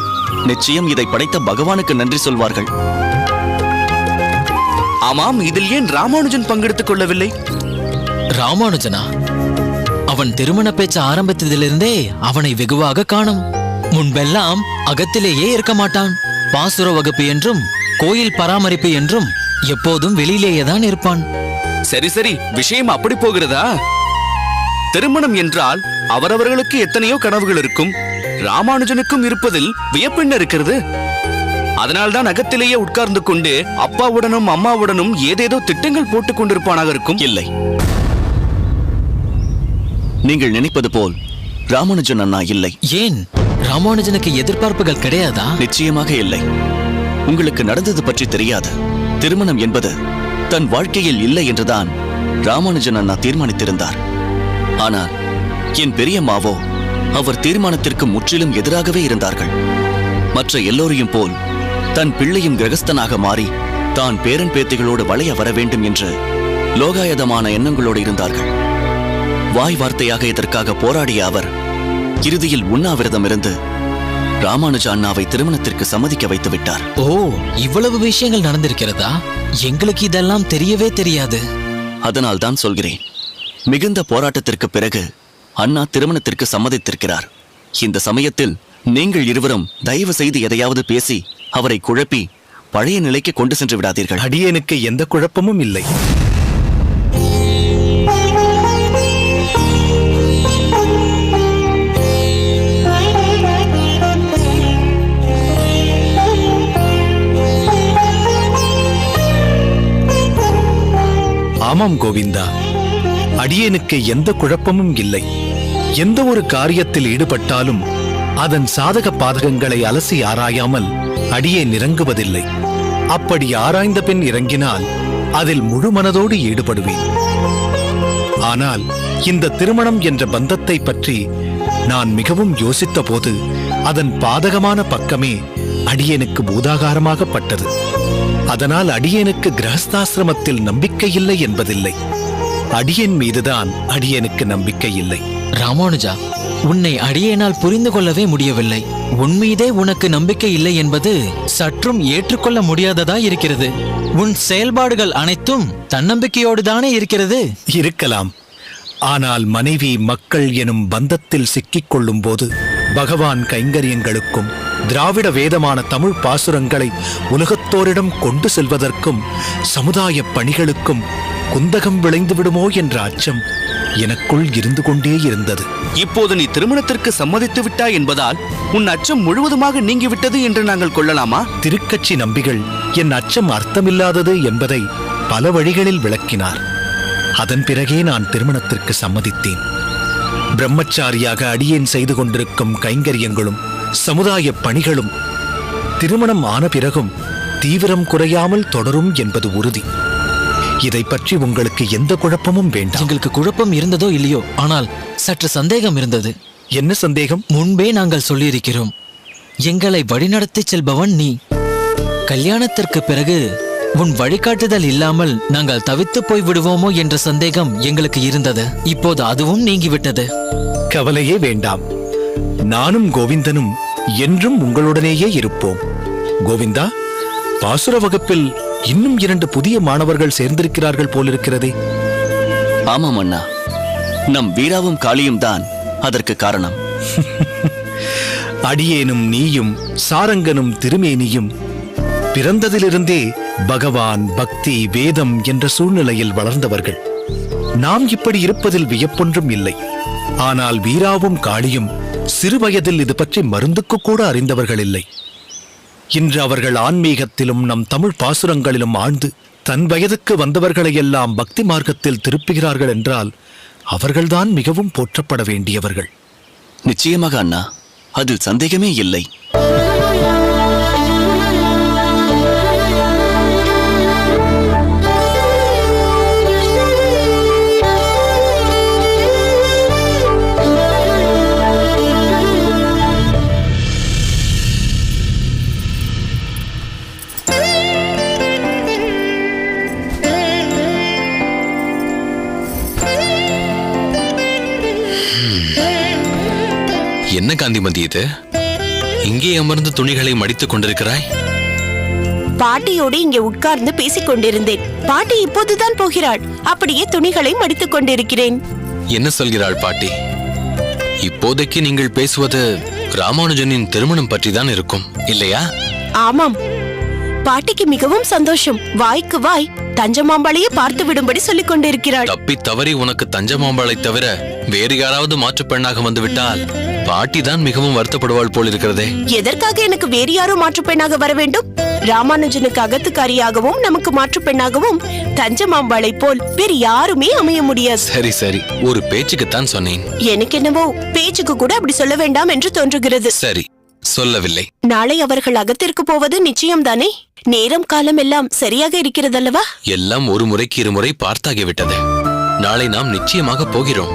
நிச்சயம் இதை படைத்த பகவானுக்கு நன்றி சொல்வார்கள். ஆமாம், இதில் ஏன் ராமானுஜன் பங்கெடுத்துக் கொள்ளவில்லை? ராமானுஜனா? அவன் திருமண பேச்ச ஆரம்பித்ததிலிருந்தே அவனை வெகுவாக காணும். முன்பெல்லாம் அகத்திலேயே இருக்க மாட்டான். பாசுர வகுப்பு என்றும் கோயில் பராமரிப்பு என்றும் எப்போதும் வெளியிலேயேதான் இருப்பான். சரி சரி, விஷயம் அப்படி போகிறதா? திருமணம் என்றால் அவரவர்களுக்கு எத்தனையோ கனவுகள் இருக்கும். ராமானுஜனுக்கும் இருப்பதில் வியப்பென்ன இருக்கிறது? அதனால்தான் அகத்திலேயே உட்கார்ந்து கொண்டு அப்பாவுடனும் அம்மாவுடனும் ஏதேதோ திட்டங்கள் போட்டுக் கொண்டிருப்பானாக இருக்கும். இல்லை, நீங்கள் நினைப்பது போல் ராமானுஜன் அண்ணா இல்லை. ஏன்? ராமானுஜனுக்கு எதிர்பார்ப்புகள் கிடையாதா? நிச்சயமாக இல்லை. உங்களுக்கு நடந்தது பற்றி தெரியாது. திருமணம் என்பது தன் வாழ்க்கையில் இல்லை என்றுதான் ராமானுஜன் அண்ணா தீர்மானித்திருந்தார். ஆனால் என் பெரியம்மாவோ அவர் தீர்மானத்திற்கு முற்றிலும் எதிராகவே இருந்தார்கள். மற்ற எல்லோரையும் போல் தன் பிள்ளையும் கிரகஸ்தனாக மாறி தான் பேரன் பேத்திகளோடு வளைய வர வேண்டும் என்று லோகாயதமான எண்ணங்களோடு இருந்தார்கள். வாய் வார்த்தையாக இதற்காக போராடிய அவர் இறுதியில் உண்ணாவிரதம் இருந்து ராமானுஜ அண்ணாவை திருமணத்திற்கு சம்மதிக்க வைத்து விட்டார். ஓ, இவ்வளவு விஷயங்கள் நடந்திருக்கிறதா? எங்களுக்கு இதெல்லாம் தெரியவே தெரியாது. அதனால் தான் சொல்கிறேன், மிகுந்த போராட்டத்திற்கு பிறகு அண்ணா திருமணத்திற்கு சம்மதித்திருக்கிறார். இந்த சமயத்தில் நீங்கள் இருவரும் தயவு செய்து எதையாவது பேசி அவரை குழப்பி பழைய நிலைக்கு கொண்டு சென்று விடாதீர்கள். அடியேனுக்கு எந்த குழப்பமும் இல்லை. ஆமாம் கோவிந்தா, அடியேனுக்கு எந்த குழப்பமும் இல்லை. எந்த ஒரு காரியத்தில் ஈடுபட்டாலும் அதன் சாதக பாதகங்களை அலசி ஆராயாமல் அடியேன் இறங்குவதில்லை. அப்படி ஆராய்ந்த பின் இறங்கினால் அதில் முழு மனதோடு ஈடுபடுவேன். ஆனால் இந்த திருமணம் என்ற பந்தத்தை பற்றி நான் மிகவும் யோசித்த போது அதன் பாதகமான பக்கமே அடியேனுக்கு பூதாகாரமாகப்பட்டது. அதனால் அடியேனுக்கு கிரகஸ்தாசிரமத்தில் நம்பிக்கை இல்லை என்பதில்லை, அடியேன் மீதுதான் அடியேனுக்கு நம்பிக்கை இல்லை. ராமானுஜா, உன்னை அடியேனால் புரிந்து கொள்ளவே முடியவில்லை. உன்மீதே உனக்கு நம்பிக்கை இல்லை என்பது சற்றும் ஏற்றுக்கொள்ள முடியாததா இருக்கிறது. உன் செயல்பாடுகள் அனைத்தும் தன்னம்பிக்கையோடுதானே இருக்கிறது. இருக்கலாம். ஆனால் மனைவி மக்கள் எனும் பந்தத்தில் சிக்கிக் கொள்ளும் போது பகவான் கைங்கரியங்களுக்கும் திராவிட வேதமான தமிழ் பாசுரங்களை உலகத்தோரிடம் கொண்டு செல்வதற்கும் சமுதாய பணிகளுக்கும் குந்தகம் விளைந்து விடுமோ என்ற அச்சம் எனக்குள் இருந்து கொண்டே இருந்தது. இப்போது நீ திருமணத்திற்கு சம்மதித்து விட்டாய் என்பதால் உன் அச்சம் முழுவதுமாக நீங்கிவிட்டது என்று நாங்கள் கொள்ளலாமா? திருக்கட்சி நம்பிகள் என் அச்சம் அர்த்தமில்லாதது என்பதை பல வழிகளில் விளக்கினார். அதன் பிறகே நான் திருமணத்திற்கு சம்மதித்தேன். பிரம்மச்சாரியாக அடியேன் செய்து கொண்டிருக்கும் கைங்கரியங்களும் சமுதாய பணிகளும் திருமணம் ஆன பிறகும் தீவிரம் குறையாமல் தொடரும் என்பது உறுதி. இதை பற்றி உங்களுக்கு எந்த குழப்பமும் வேண்டாம். எங்களுக்கு குழப்பம் இருந்ததோ இல்லையோ, ஆனால் சற்று சந்தேகம் இருந்தது. என்ன சந்தேகம்? முன்பே நாங்கள் சொல்லியிருக்கிறோம், எங்களை வழிநடத்தி செல்பவன் நீ. கல்யாணத்திற்கு பிறகு உன் வழிகாட்டுதல் இல்லாமல் நாங்கள் தவித்து போய் விடுவோமோ என்ற சந்தேகம் எங்களுக்கு இருந்தது. இப்போது அதுவும் நீங்கிவிட்டது. கவலையே வேண்டாம். நானும் கோவிந்தனும் என்றும் உங்களுடனேயே இருப்போம். கோவிந்தா, பாசுர வகுப்பில் இன்னும் 2 புதிய மாணவர்கள் சேர்ந்திருக்கிறார்கள் போலிருக்கிறதே. ஆமாம் அண்ணா, நம் வீராவும் காளியும் தான் அதற்கு காரணம். அடியேனும் நீயும் சாரங்கனும் திருமேனியும் பிறந்ததிலிருந்தே பகவான், பக்தி, வேதம் என்ற சூழ்நிலையில் வளர்ந்தவர்கள். நாம் இப்படி இருப்பதில் வியப்பொன்றும் இல்லை. ஆனால் வீராவும் காளியும் சிறு வயதில் இது பற்றி மருந்துக்கு கூட அறிந்தவர்கள் இல்லை. இன்று அவர்கள் ஆன்மீகத்திலும் நம் தமிழ் பாசுரங்களிலும் ஆழ்ந்து தன் வயதுக்கு வந்தவர்களையெல்லாம் பக்தி மார்க்கத்தில் திருப்புகிறார்கள் என்றால் அவர்கள்தான் மிகவும் போற்றப்பட வேண்டியவர்கள். நிச்சயமாக அண்ணா, அதில் சந்தேகமே இல்லை. என்ன காந்திமதி இது? இங்கே அமர்ந்து துணிகளை மடித்துக் கொண்டிருக்கிறாய்? பாட்டியோடு இங்கே உட்கார்ந்து பேசிக் கொண்டிருந்தேன். பாட்டி இப்போதுதான் போகிறாள். அப்படியே துணிகளை மடித்துக் கொண்டிருக்கிறேன். என்ன சொல்கிறாள் பாட்டி? இப்போதைக்கு நீங்கள் பேசுவது ராமானுஜனின் திருமணம் பற்றிதான் இருக்கும், இல்லையா? ஆமாம், பாட்டிக்கு மிகவும் சந்தோஷம். வாய்க்கு வாய் தஞ்சமாம்பாளையே பார்த்து விடும்படி சொல்லிக் கொண்டிருக்கிறாள். தப்பி தவறி உனக்கு தஞ்சமாம்பாளை தவிர வேறு யாராவது மாற்று பெண்ணாக வந்துவிட்டால் பாட்டிதான் மிகவும் வருத்தப்படுவாள் போல் இருக்கிறதே. எதற்காக எனக்கு வேறு யாரோ மாற்று பெண்ணாக வர வேண்டும்? ராமானுஜனுக்கு அகத்துக்காரியாகவும் நமக்கு மாற்று பெண்ணாகவும் தஞ்சமாம்பாளை போல் வேறு யாருமே அமைய முடியாது. சரி சரி, ஒரு பேச்சுக்குத்தான் சொன்னேன். எனக்கு என்னவோ பேச்சுக்கு கூட அப்படி சொல்ல வேண்டாம் என்று தோன்றுகிறது. சரி, சொல்லவில்லை. நாளை அவர்கள் அகத்திற்கு போவது நிச்சயம்தானே? நேரம் காலம் எல்லாம் சரியாக இருக்கிறதல்லவா? எல்லாம் ஒரு முறைக்கு இருமுறை பார்த்தாகிவிட்டது. நாளை நாம் நிச்சயமாக போகிறோம்.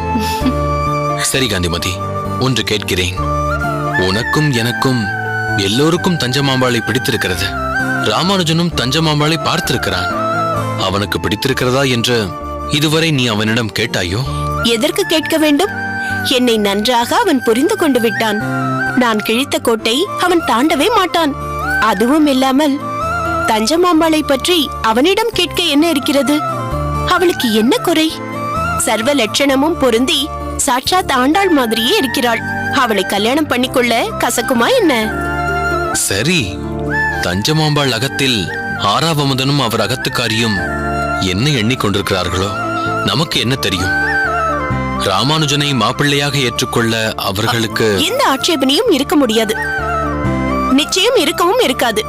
சரி காந்திமதி, ஒன்று கேட்கிறேன். உனக்கும் எனக்கும் எல்லோருக்கும் தஞ்சமாம்பாளை பிடித்திருக்கிறது. ராமானுஜனும் தஞ்சமாம்பாளை பார்த்திருக்கிறான். அவனுக்கு பிடித்திருக்கிறதா என்று இதுவரை நீ அவனிடம் கேட்டாயோ? எதற்கு கேட்க வேண்டும்? என்னை நன்றாக அவன் புரிந்து கொண்டு விட்டான். நான் கிழித்த கோட்டை அவன் தாண்டவே மாட்டான். அதுவும் இல்லாமல் தஞ்சமாம்பாளை பற்றி அவனிடம் கேட்க என்ன இருக்கிறது? அவளுக்கு என்ன குறை? சர்வ லட்சணமும் பொருந்தி சாட்சாத் ஆண்டாள் மாதிரியே இருக்கிறாள். அவளை கல்யாணம் பண்ணிக்கொள்ள கசக்குமா என்ன? சரி, தஞ்சமாம்பாள் அகத்தில் ஆறாவமுதனும் அவர் அகத்துக்காரியும் என்ன எண்ணிக்கொண்டிருக்கிறார்களோ நமக்கு என்ன தெரியும்? ராமானுஜனை மாப்பிள்ளையாக ஏற்றுக்கொள்ள அவர்களுக்கு எந்த ஆட்சேபனையும் இருக்க முடியாது. நிச்சயம் இருக்கவும் இருக்காது.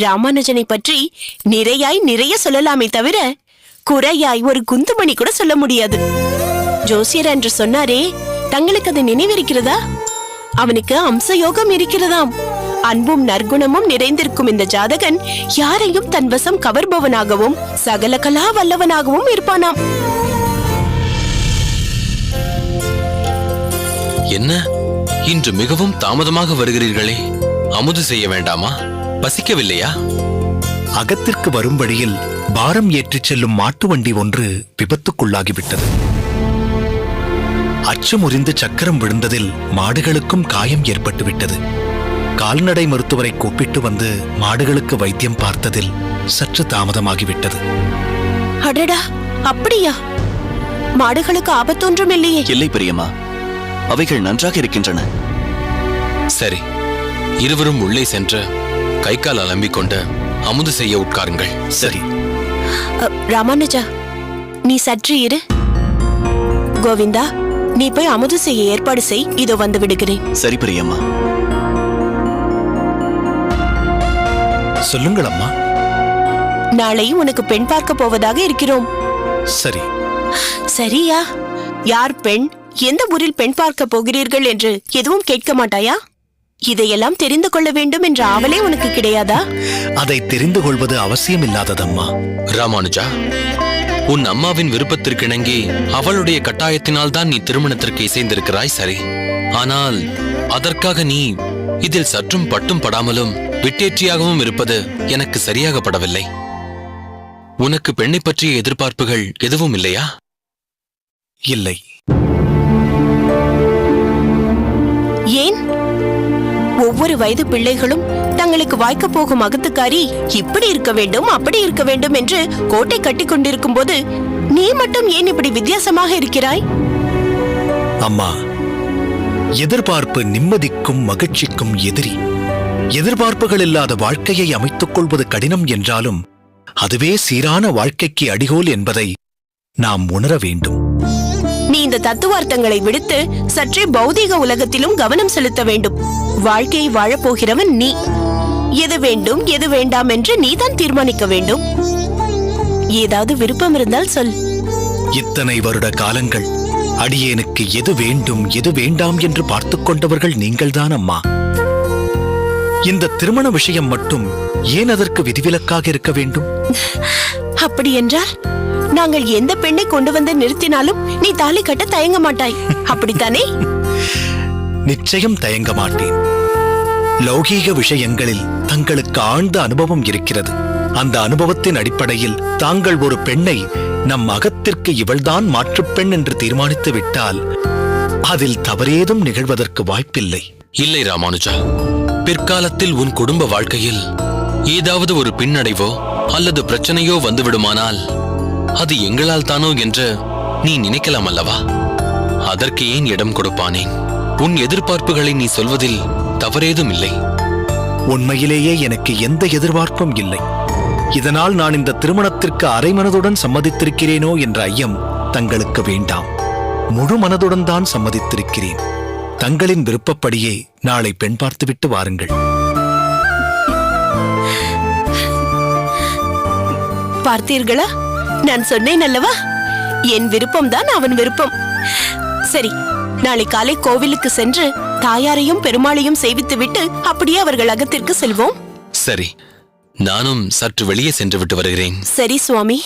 ராமானுஜனை பற்றி நிறைய சொல்லலாமே தவிர குறையாய் ஒரு குந்துமணி கூட சொல்ல முடியாது. ஜோசியர் என்று சொன்னாரே, தங்களுக்கு அது நினைவிருக்கிறதா? அவனுக்கு அம்சயோகம் இருக்கிறதாம். அன்பும் நற்குணமும் நிறைந்திருக்கும் இந்த ஜாதகன் யாரையும் தன் வசம் கவர்பவனாகவும் சகல கலா வல்லவனாகவும் இருப்பானாம். என்ன, இன்று மிகவும் தாமதமாக வருகிறீர்களே? அமுது செய்ய வேண்டாமா? பசிக்கவில்லையா? அகத்திற்கு வரும் வழியில் பாரம் ஏற்றிச் செல்லும் மாட்டு வண்டி ஒன்று விபத்துக்குள்ளாகிவிட்டது. அச்சுமுறிந்து சக்கரம் விழுந்ததில் மாடுகளுக்கும் காயம் ஏற்பட்டுவிட்டது. கால்நடை மருத்துவரை கூப்பிட்டு வந்து மாடுகளுக்கு வைத்தியம் பார்த்ததில் சற்று தாமதமாகிவிட்டது. அடடா, அப்படியா? மாடுகளுக்கு ஆபத்தொன்றும் இல்லையே? இல்லை பிரியமா, அவைகள் நன்றாக இருக்கின்றன. சரி, இருவரும் உள்ளே சென்று கை கால் அலம்பிக் கொண்டு அமுது செய்ய உட்காருங்கள். சரி. ராமானுஜா, நீ சற்று இரு. கோவிந்தா, நீ போய் அமுது செய்ய ஏற்பாடு செய். இதோ வந்து விடுகிறேன். சரி பிரியம்மா. சொல்லுங்கள் அம்மா. நாளை உனக்கு பெண் பார்க்க போவதாக இருக்கிறோம். சரி. சரியா? யார் பெண், எந்த ஊரில் பெண் பார்க்க போகிறீர்கள் என்று எதுவும் கேட்க மாட்டாயா? இதையெல்லாம் தெரிந்து கொள்ள வேண்டும் என்ற ஆவலே உனக்கு கிடையாதா? அதை தெரிந்து கொள்வது அவசியமில்லாததம்மா. ராமானுஜா, உன் அம்மாவின் விருப்பத்திற்கிணங்கி அவளுடைய கட்டாயத்தினால் தான் நீ திருமணத்திற்கு இசைந்திருக்கிறாய். சரி, ஆனால் அதற்காக நீ இதில் சற்றும் பட்டும் படாமலும் விட்டேற்றியாகவும் இருப்பது எனக்கு சரியாக படவில்லை. உனக்கு பெண்ணை பற்றிய எதிர்பார்ப்புகள் எதுவும் இல்லையா? இல்லை. ஏன்? ஒவ்வொரு வயது பிள்ளைகளும் தங்களுக்கு வாய்க்க போகும் அகத்துக்காரி இப்படி இருக்க வேண்டும், அப்படி இருக்க வேண்டும் என்று கோட்டை கட்டி கொண்டிருக்கும் போது நீ மட்டும் ஏன் இப்படி வித்தியாசமாக இருக்கிறாய்? அம்மா, எதிர்பார்ப்பு நிம்மதிக்கும் மகிழ்ச்சிக்கும் எதிரி. எதிர்பார்ப்புகள் இல்லாத வாழ்க்கையை அமைத்துக் கொள்வது கடினம் என்றாலும் அதுவே சீரான வாழ்க்கைக்கு அடிகோல் என்பதை நாம் உணர வேண்டும். நீ இந்த தத்துவார்த்தங்களை விடுத்து சற்றே பௌதீக உலகத்திலும் கவனம் செலுத்த வேண்டும். வாழ்க்கையை வாழப்போகிறவன் நீ. எது வேண்டும் எது வேண்டாம் என்று நீதான் தீர்மானிக்க வேண்டும். ஏதாவது விருப்பம் இருந்தால் சொல். இத்தனை வருட காலங்கள் அடியேனுக்கு எது வேண்டும் எது வேண்டாம் என்று பார்த்துக் கொண்டவர்கள் நீங்கள்தான் அம்மா. இந்த திருமண விஷயம் மட்டும் ஏன் அதற்கு விதிவிலக்காக இருக்க வேண்டும்? அப்படி என்றால் நாங்கள் எந்த பெண்ணை கொண்டு வந்து நிறுத்தினாலும் நீ தாலி கட்ட தயங்க மாட்டாய், அப்படித்தானே? நிச்சயம் தயங்க மாட்டேன். லௌகீக விஷயங்களில் தங்களுக்கு ஆழ்ந்த அனுபவம் இருக்கிறது. அந்த அனுபவத்தின் அடிப்படையில் தாங்கள் ஒரு பெண்ணை நம் அகத்திற்கு இவள்தான் மாற்றுப் பெண் என்று தீர்மானித்து விட்டால் அதில் தவறேதும் நிகழ்வதற்கு வாய்ப்பில்லை. இல்லை ராமானுஜா, பிற்காலத்தில் உன் குடும்ப வாழ்க்கையில் ஏதாவது ஒரு பின்னடைவோ அல்லது பிரச்சனையோ வந்துவிடுமானால் அது எங்களால் தானோ என்று நீ நினைக்கலாம் அல்லவா? அதற்கு ஏன் இடம் கொடுப்பானேன்? உன் எதிர்பார்ப்புகளை நீ சொல்வதில் தவறேதும் இல்லை. உண்மையிலேயே எனக்கு எந்த எதிர்பார்ப்பும் இல்லை. இதனால் நான் இந்த திருமணத்திற்கு அரைமனதுடன் சம்மதித்திருக்கிறேனோ என்ற ஐயம் தங்களுக்கு வேண்டாம். முழு மனதுடன் தான் சம்மதித்திருக்கிறேன். தங்களின் விருப்பப்படியே நாளை பெண் பார்த்துவிட்டு வாருங்கள். பார்த்தீர்களா, நான் சொன்னேன் அல்லவா, என் விருப்பம்தான் அவன் விருப்பம். சரி, நாளை காலை கோவிலுக்கு சென்று தாயாரையும் பெருமாளையும் சேவித்துவிட்டு அப்படியே அவர்கள் அகத்திற்கு செல்வோம். சரி, நானும் சற்று வெளியே சென்று விட்டு வருகிறேன். சரி சுவாமி.